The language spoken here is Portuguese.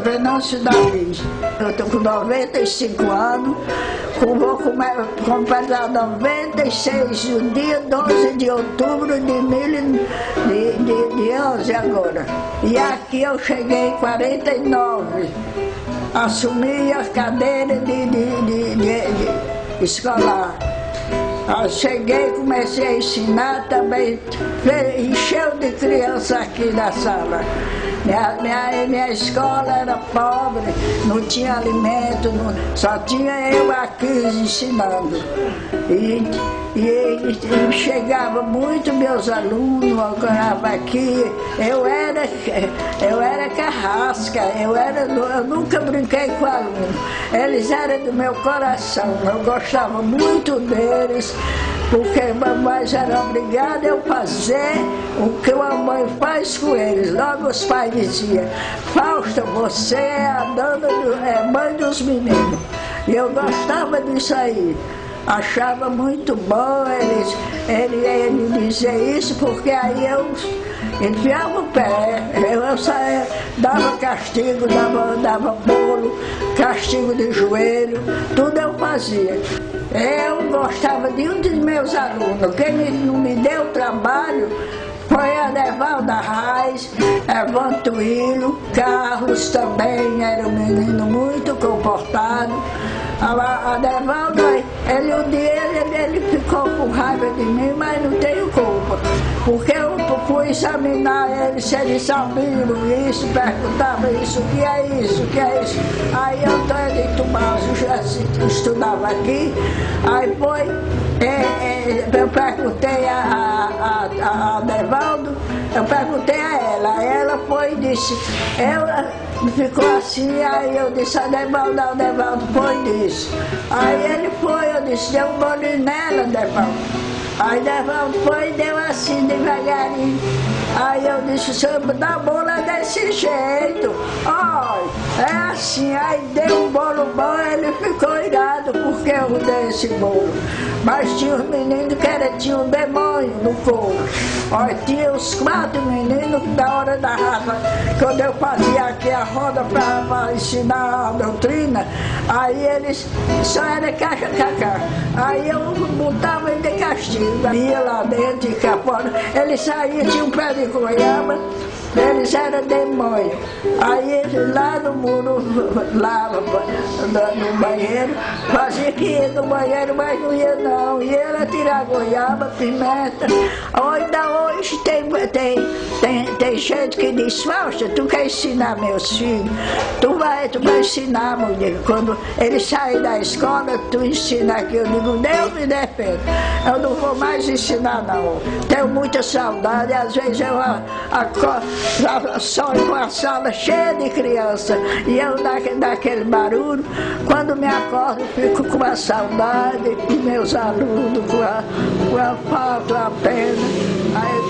Venâncio Davi. Eu estou com 95 anos, vou completar 96 no dia 12 de outubro de 2011 agora. E aqui eu cheguei em 49, assumi a cadeira de escolar. Eu cheguei, comecei a ensinar também, encheu de criança aqui na sala. Minha escola era pobre, não tinha alimento, só tinha eu aqui ensinando. E chegava muito meus alunos, eu aqui, eu era carrasca, eu nunca brinquei com aluno. Eles eram do meu coração, eu gostava muito deles, porque a mamãe era obrigada a fazer o que a mãe faz com eles. Logo os pais diziam: Fausta, você é a dona, mãe dos meninos. E eu gostava disso aí. Achava muito bom ele dizer isso, porque aí eu enfiava o pé, eu saía, dava castigo, dava bolo, castigo de joelho, tudo eu fazia. Eu gostava de um dos meus alunos, quem não me deu trabalho foi a Devalda Reis, Evandro Tuílio, Carlos também era um menino muito comportado. A Devalda, um dia ele ficou com raiva de mim, mas não tenho culpa. Porque eu fui examinar ele, se eles sabiam isso, perguntava isso, o que é isso, o que é isso. Aí Antônio de Tomás estudava aqui, aí foi, eu perguntei a Devaldo, eu perguntei a ela foi e disse, ela ficou assim, aí eu disse, a Devaldo foi e disse. Aí ele foi, eu disse, deu um bolinho nela, Devaldo. Aí Devaldo foi e deu assim, devagarinho. Aí eu disse, o senhor dá bolo desse jeito. Olha, é assim, aí deu um bolo bom, ele ficou irado porque eu dei esse bolo. Mas tinha os meninos que tinha um demônio no couro. Olha, tinha os 4 meninos da hora da raça, quando eu fazia aqui a roda para ensinar a doutrina, aí eles só era caixa. Aí eu botava ele de castigo, ia lá dentro e cá fora, ele saía, tinha um pé de goiaba, eles eram demônio. Aí ele lá no muro, lá no banheiro, fazia que ia no banheiro, mas não ia não. E ele tirar goiaba, pimenta. Ainda hoje tem gente que diz, Fausta, tu quer ensinar meus filhos? Tu vai ensinar, mulher. Quando eles saem da escola, tu ensina aqui. Eu digo, Deus me defenda. Eu não vou mais ensinar não. Tenho muita saudade, às vezes eu acordo, sonho com a sala cheia de criança e eu daquele barulho, quando me acordo fico com a saudade de meus alunos, com a falta, a pena. Aí